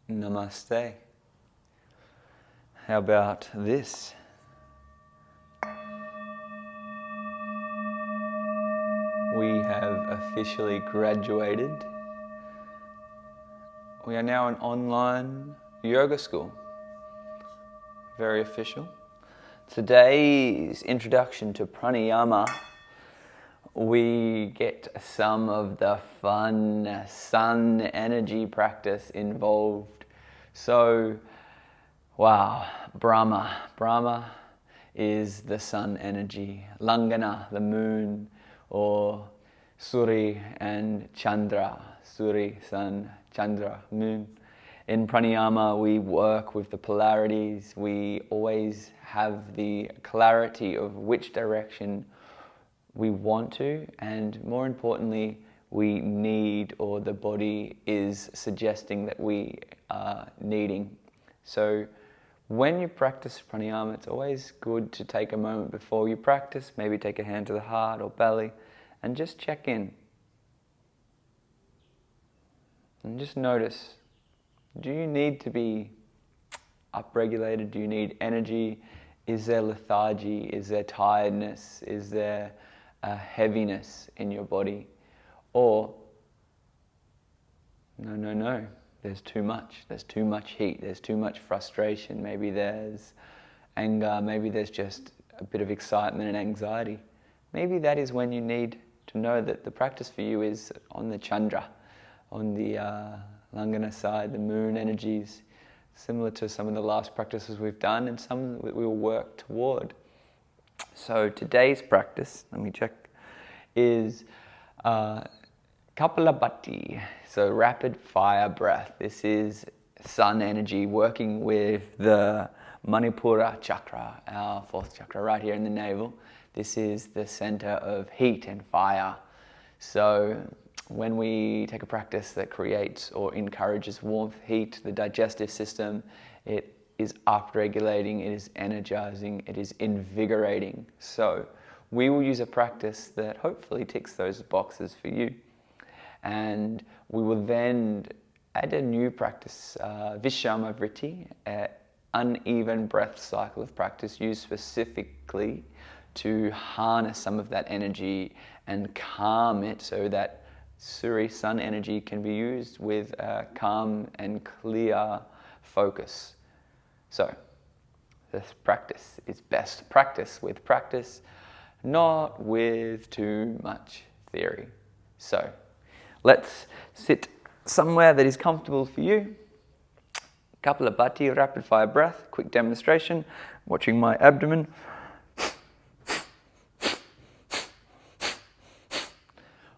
Namaste. How about this? We have officially graduated. We are now an online yoga school. Very official. Today's introduction to Pranayama, we get some of the fun sun energy practice involved. So, wow, Brahma is the sun energy. Langana, the moon, or Suri and Chandra. Suri, sun, Chandra, moon. In Pranayama, we work with the polarities. We always have the clarity of which direction we want to, and more importantly, we need, or the body is suggesting that we are needing. So when you practice pranayama, it's always good to take a moment before you practice, maybe take a hand to the heart or belly, and just check in. And just notice, do you need to be upregulated? Do you need energy? Is there lethargy? Is there tiredness? Is there a heaviness in your body? Or, no, there's too much heat, there's too much frustration, maybe there's anger, maybe there's just a bit of excitement and anxiety. Maybe that is when you need to know that the practice for you is on the Chandra, on the Langana side, the moon energies, similar to some of the last practices we've done and some that we'll work toward. So today's practice, let me check, is Kapalbabhati, so rapid fire breath. This is sun energy working with the Manipura chakra, our fourth chakra right here in the navel. This is the center of heat and fire. So when we take a practice that creates or encourages warmth, heat, the digestive system, it is upregulating, it is energizing, it is invigorating. So we will use a practice that hopefully ticks those boxes for you. And we will then add a new practice, Vishama Vritti, an uneven breath cycle of practice used specifically to harness some of that energy and calm it so that Suri, sun energy, can be used with a calm and clear focus. So, this practice is best practice with practice, not with too much theory. So, let's sit somewhere that is comfortable for you. Kapalbabhati, rapid fire breath, quick demonstration, watching my abdomen.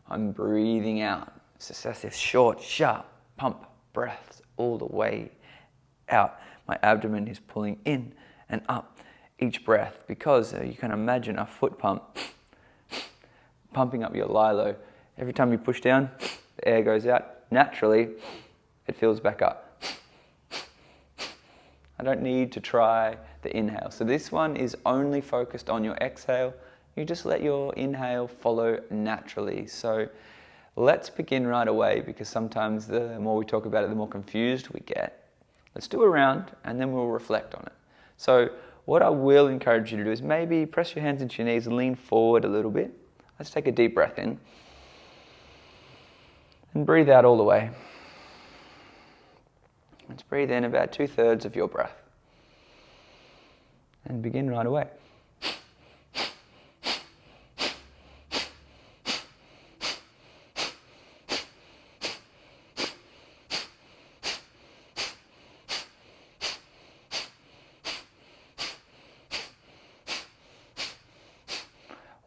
I'm breathing out, successive short, sharp pump breaths all the way out. My abdomen is pulling in and up each breath because you can imagine a foot pump pumping up your lilo. Every time you push down, the air goes out. Naturally, it fills back up. I don't need to try the inhale. So this one is only focused on your exhale. You just let your inhale follow naturally. So let's begin right away, because sometimes the more we talk about it, the more confused we get. Let's do a round and then we'll reflect on it. So what I will encourage you to do is maybe press your hands into your knees and lean forward a little bit. Let's take a deep breath in. And breathe out all the way. Let's breathe in about 2/3 of your breath. And begin right away.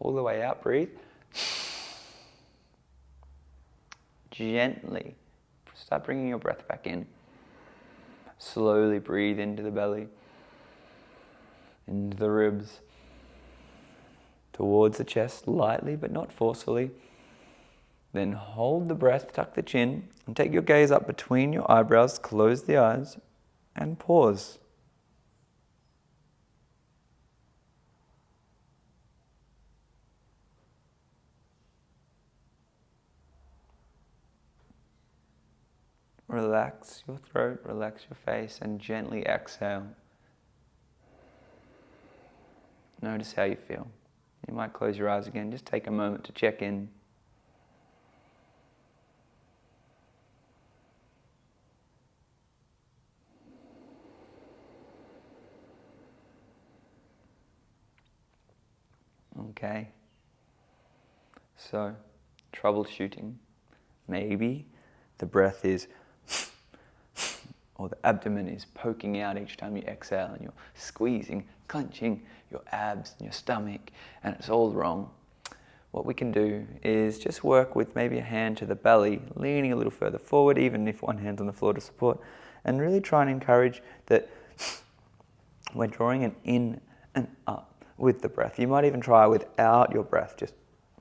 All the way out, breathe. Gently start bringing your breath back in. Slowly breathe into the belly, into the ribs, towards the chest, lightly but not forcefully. Then hold the breath, tuck the chin, and take your gaze up between your eyebrows, close the eyes, and pause. Relax your throat, relax your face, and gently exhale. Notice how you feel. You might close your eyes again. Just take a moment to check in. Okay. So, troubleshooting. Maybe the breath is or the abdomen is poking out each time you exhale and you're squeezing, clenching your abs and your stomach and it's all wrong. What we can do is just work with maybe a hand to the belly, leaning a little further forward, even if one hand's on the floor to support, and really try and encourage that we're drawing an in and up with the breath. You might even try without your breath, just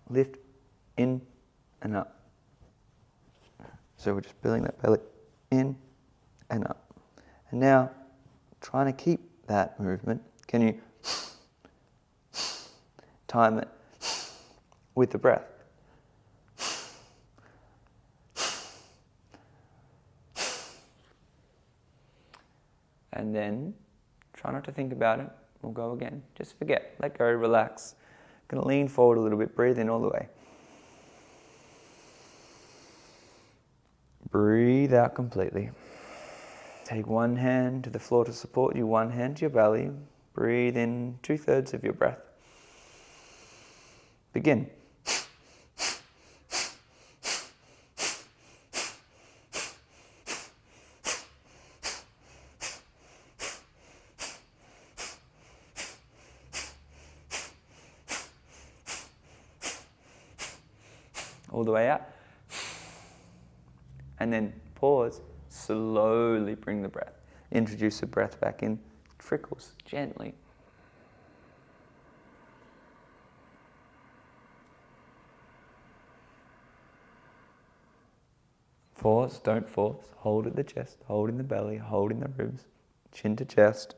lift in and up. So we're just building that belly in and up. And now, trying to keep that movement, can you time it with the breath? And then, try not to think about it. We'll go again. Just forget, let go, relax. Going to lean forward a little bit, breathe in all the way. Breathe out completely. Take one hand to the floor to support you, one hand to your belly. Breathe in 2/3 of your breath. Begin. All the way out. And then pause. Slowly bring the breath. Introduce the breath back in. Trickles gently. Force, don't force. Hold at the chest, hold in the belly, hold in the ribs. Chin to chest.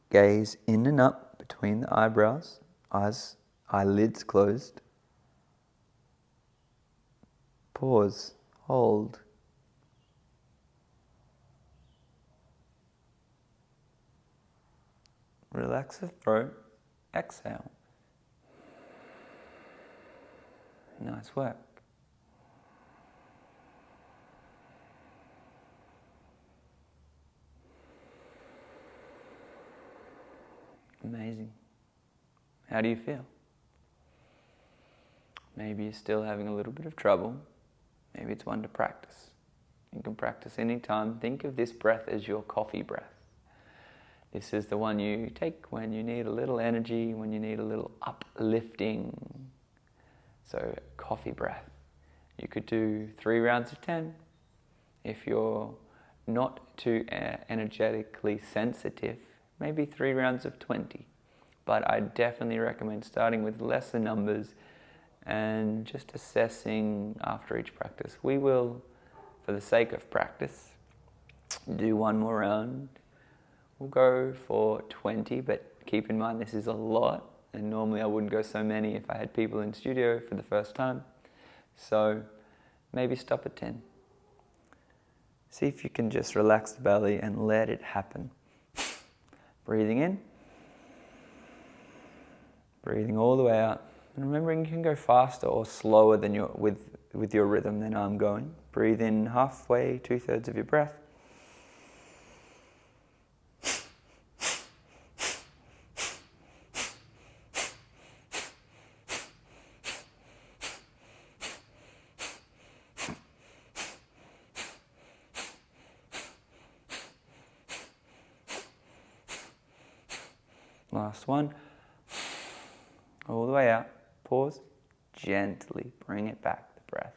Gaze in and up between the eyebrows. Eyelids closed. Pause. Hold. Relax the throat. Exhale. Nice work. Amazing. How do you feel? Maybe you're still having a little bit of trouble. Maybe it's one to practice. You can practice any time. Think of this breath as your coffee breath. This is the one you take when you need a little energy, when you need a little uplifting. So, coffee breath. You could do 3 rounds of 10. If you're not too energetically sensitive, maybe 3 rounds of 20. But I definitely recommend starting with lesser numbers and just assessing after each practice. We will, for the sake of practice, do one more round. We'll go for 20, but keep in mind this is a lot, and normally I wouldn't go so many if I had people in studio for the first time. So maybe stop at 10. See if you can just relax the belly and let it happen. Breathing in. Breathing all the way out. And remembering you can go faster or slower than with your rhythm than I'm going. Breathe in halfway, 2/3 of your breath. Last one. All the way out. Pause. Gently bring it back, the breath.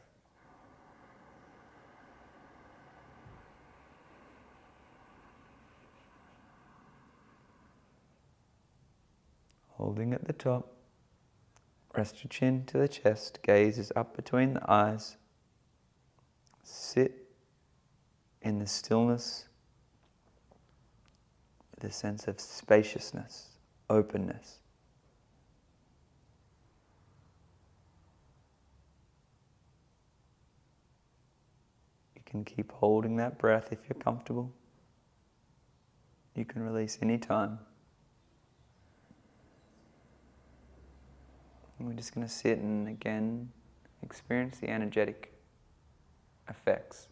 Holding at the top. Rest your chin to the chest. Gaze is up between the eyes. Sit in the stillness with a sense of spaciousness, openness. You can keep holding that breath if you're comfortable. You can release anytime. And we're just going to sit and again experience the energetic effects.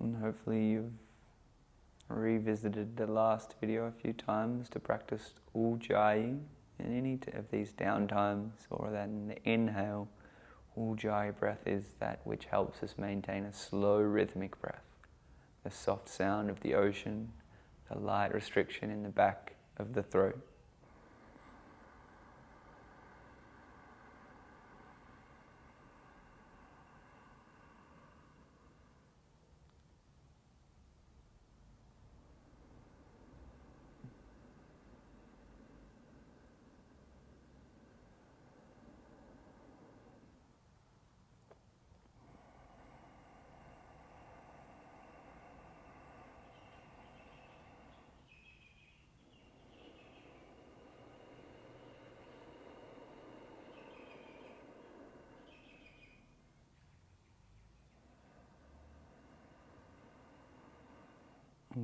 And hopefully you've revisited the last video a few times to practice Ujjayi in any of these downtimes, or that in the inhale, Ujjayi breath is that which helps us maintain a slow rhythmic breath. The soft sound of the ocean, the light restriction in the back of the throat.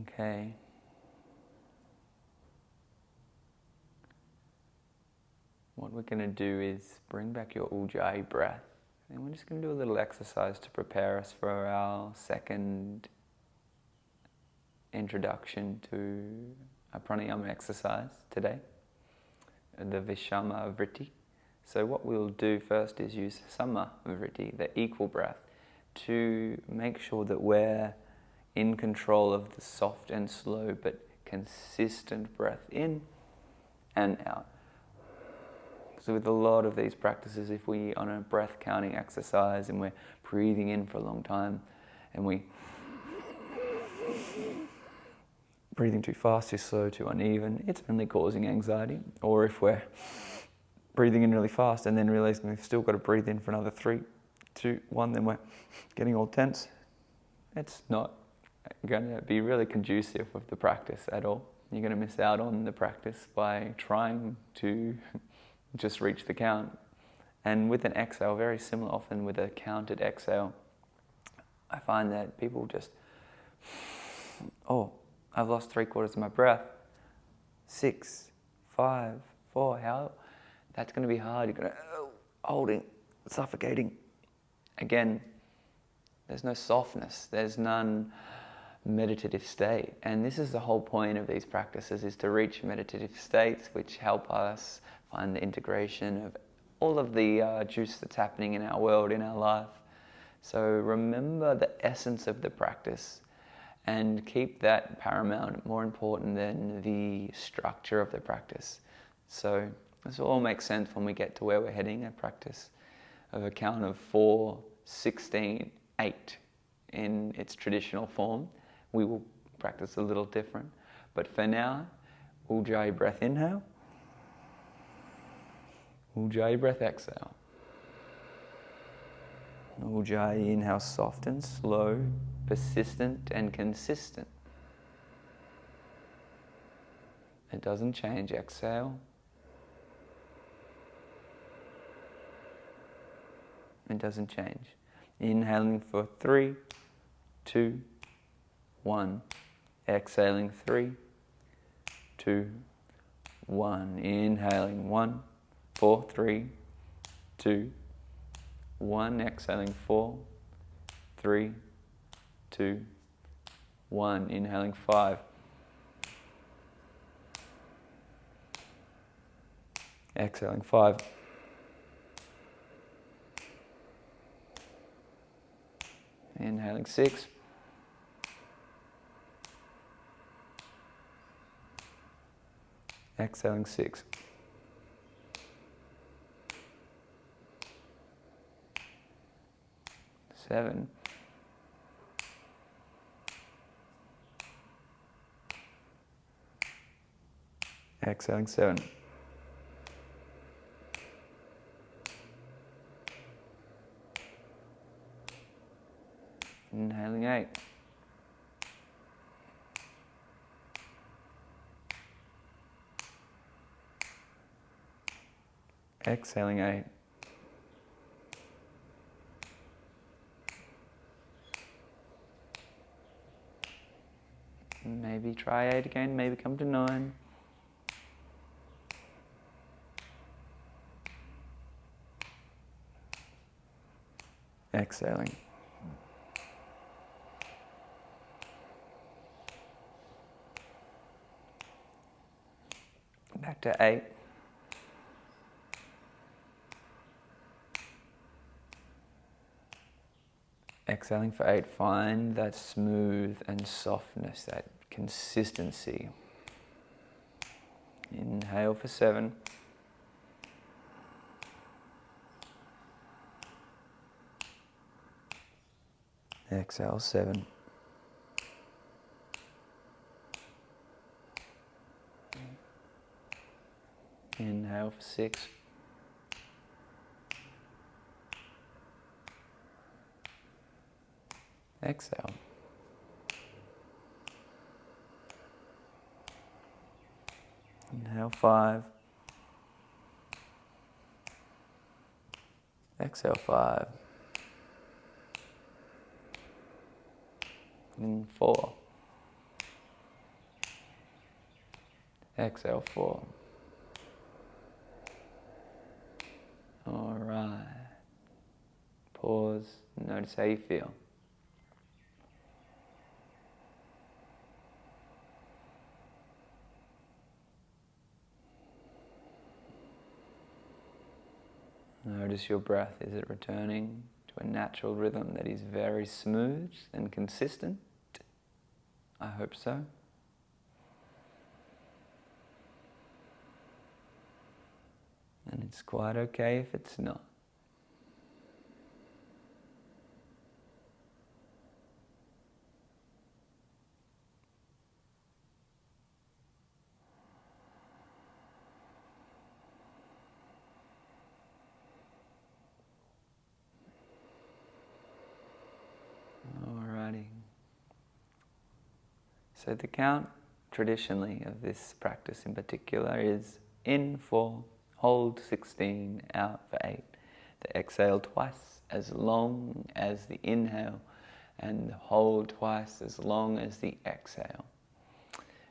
Okay. What we're going to do is bring back your Ujjayi breath. And we're just going to do a little exercise to prepare us for our second introduction to a pranayama exercise today, the Vishama Vritti. So what we'll do first is use Sama Vritti, the equal breath, to make sure that we're in control of the soft and slow but consistent breath in and out. So with a lot of these practices, if we on a breath counting exercise and we're breathing in for a long time and we breathing too fast, too slow, too uneven, it's only causing anxiety. Or if we're breathing in really fast and then realizing we've still got to breathe in for another 3, 2, 1, then we're getting all tense, it's not going to be really conducive with the practice at all. You're going to miss out on the practice by trying to just reach the count. And with an exhale, very similar often with a counted exhale, I find that people just, I've lost 3/4 of my breath. 6, 5, 4, how? That's going to be hard. You're going to, holding, suffocating. Again, there's no softness. There's none meditative state. And this is the whole point of these practices, is to reach meditative states which help us find the integration of all of the juice that's happening in our world, in our life. So remember the essence of the practice and keep that paramount, more important than the structure of the practice. So this will all make sense when we get to where we're heading, a practice of a count of 4, 16, 8 in its traditional form. We will practice a little different. But for now, Ujjayi breath inhale, Ujjayi breath exhale. Ujjayi inhale, soft and slow, persistent and consistent. It doesn't change. Exhale. It doesn't change. Inhaling for 3, 2, 1. Exhaling 3, 2, 1. Inhaling 1, 4, 3, 2, 1. Exhaling 4, 3, 2, 1. Inhaling 5. Exhaling 5. Inhaling 6. Exhaling 6. Seven. Exhaling 7. Inhaling 8. Exhaling 8. Maybe try 8 again, maybe come to 9. Exhaling. Back to 8. Exhaling for 8. Find that smooth and softness, that consistency. Inhale for 7. Exhale 7. Inhale for 6. Exhale. Inhale 5. Exhale 5. In 4. Exhale 4. All right. Pause. Notice how you feel. Notice your breath. Is it returning to a natural rhythm that is very smooth and consistent? I hope so. And it's quite okay if it's not. Alrighty. So the count traditionally of this practice in particular is in 4, hold 16, out for 8. The exhale twice as long as the inhale, and hold twice as long as the exhale.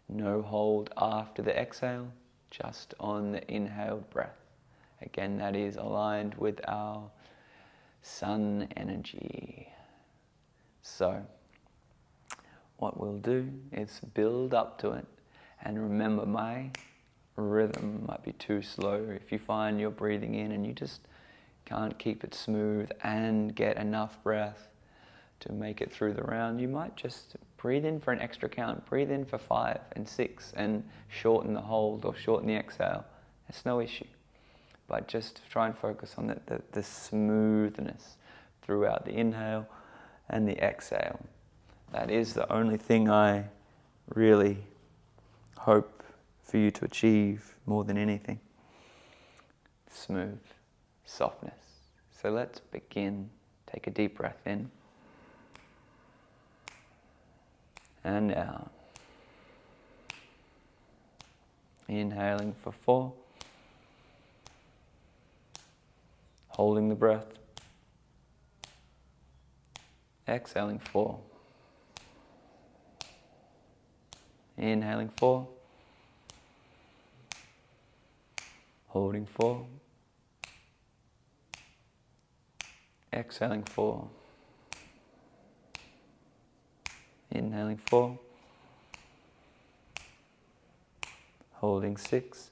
No hold after the exhale, just on the inhaled breath. Again, that is aligned with our sun energy. So, what we'll do is build up to it, and remember, my rhythm might be too slow. If you find you're breathing in and you just can't keep it smooth and get enough breath to make it through the round, you might just breathe in for an extra count. Breathe in for 5 and 6 and shorten the hold or shorten the exhale. It's no issue. But just try and focus on the smoothness throughout the inhale and the exhale. That is the only thing I really hope for you to achieve more than anything. Smooth, softness. So let's begin. Take a deep breath in and out. Inhaling for 4. Holding the breath. Exhaling 4. Inhaling 4. Holding 4. Exhaling 4. Inhaling 4. Holding 6.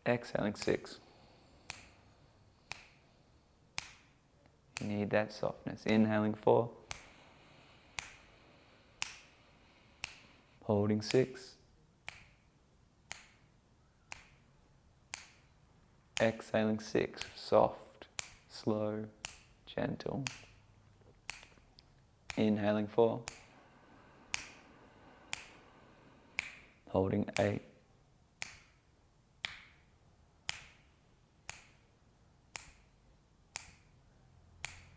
Exhaling 6. You need that softness. Inhaling 4. Holding 6. Exhaling 6. Soft, slow, gentle. Inhaling 4. Holding 8.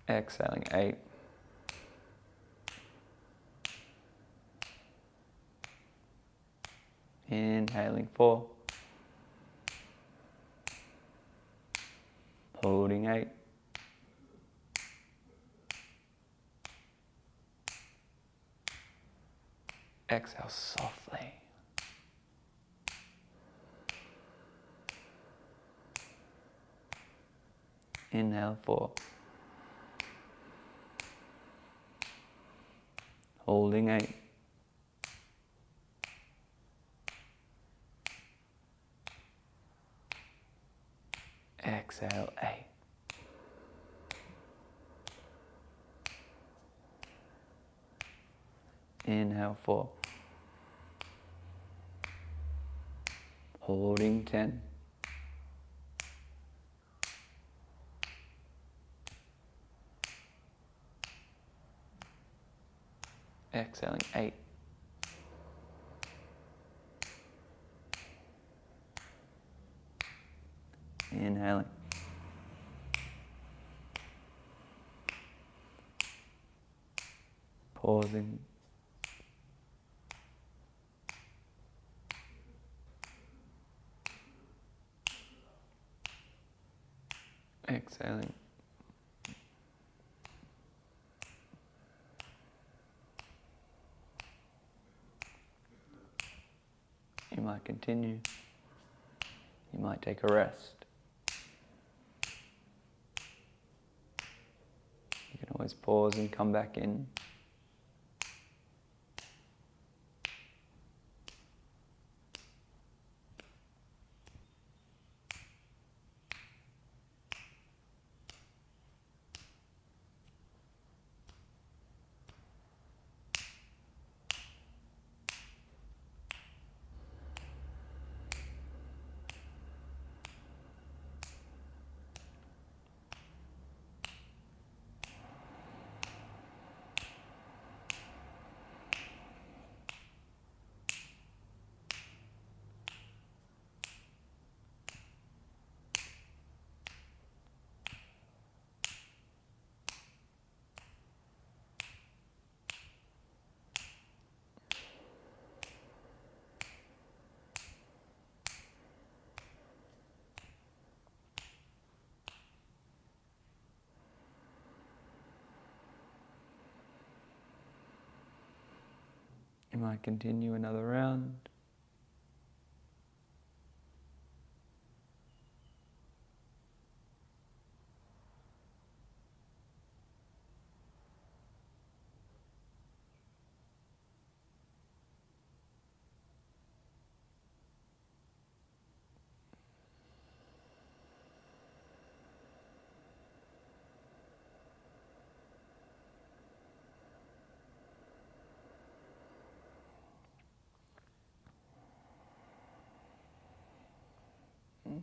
Exhaling 8. Inhaling 4. Holding 8. Exhale softly. Inhale 4. Holding 8. Exhale 8. Inhale 4. Holding 10. Exhaling 8. Inhaling. Pausing. Exhaling. You might continue. You might take a rest. You can always pause and come back in. You might continue another round.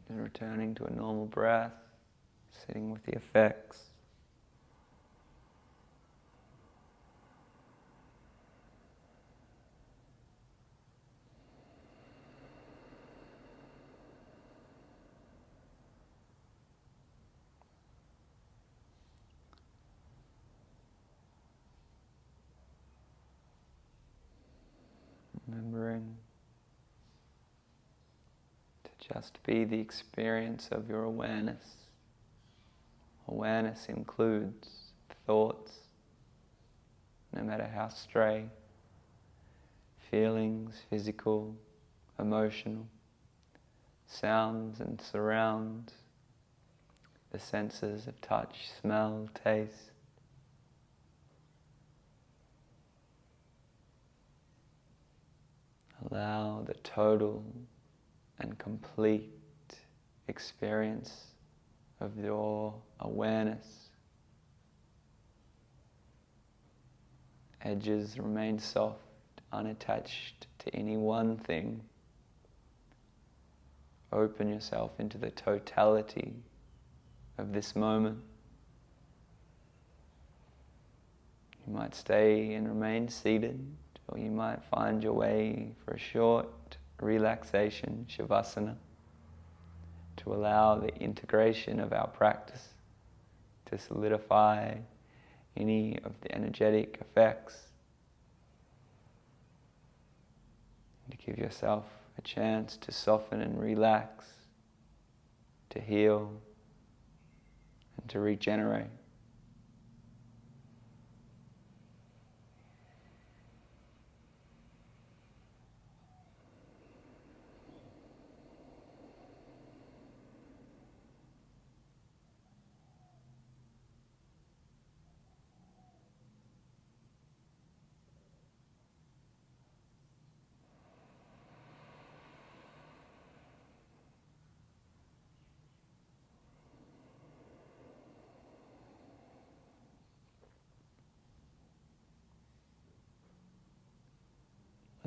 And returning to a normal breath, sitting with the effects. Remembering to just be the experience of your awareness. Awareness includes thoughts, no matter how stray, feelings, physical, emotional, sounds and surrounds, the senses of touch, smell, taste. Allow the total and complete experience of your awareness. Edges remain soft, unattached to any one thing. Open yourself into the totality of this moment. You might stay and remain seated, or you might find your way for a short relaxation, shavasana, to allow the integration of our practice to solidify any of the energetic effects, and to give yourself a chance to soften and relax, to heal, and to regenerate.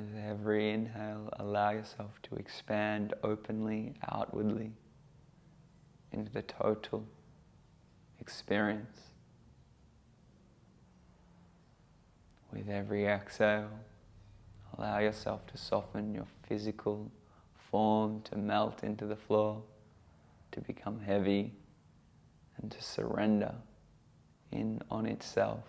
With every inhale, allow yourself to expand openly, outwardly, into the total experience. With every exhale, allow yourself to soften your physical form, to melt into the floor, to become heavy, and to surrender in on itself.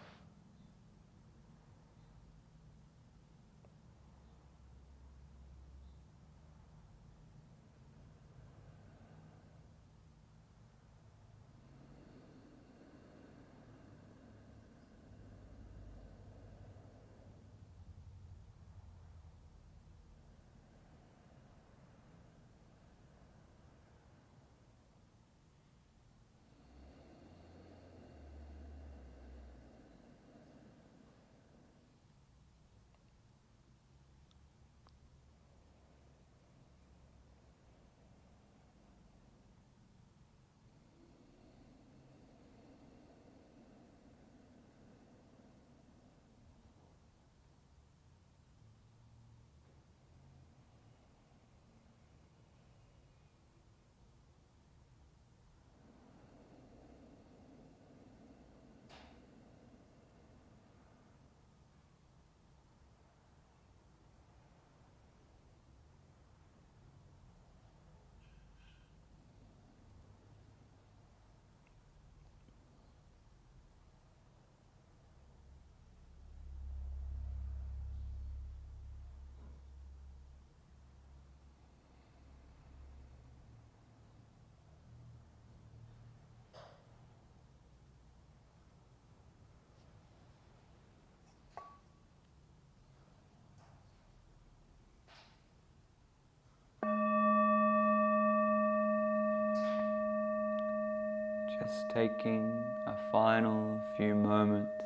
Just taking a final few moments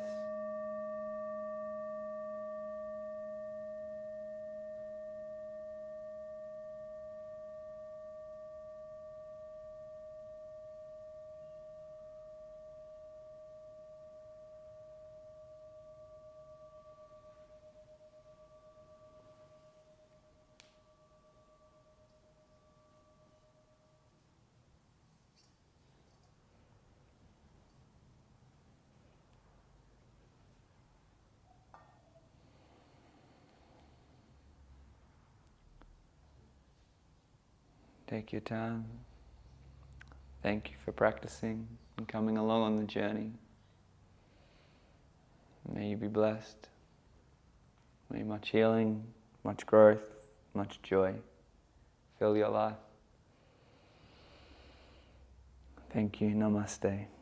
Take your time. Thank you for practicing and coming along on the journey. May you be blessed. May much healing, much growth, much joy fill your life. Thank you. Namaste.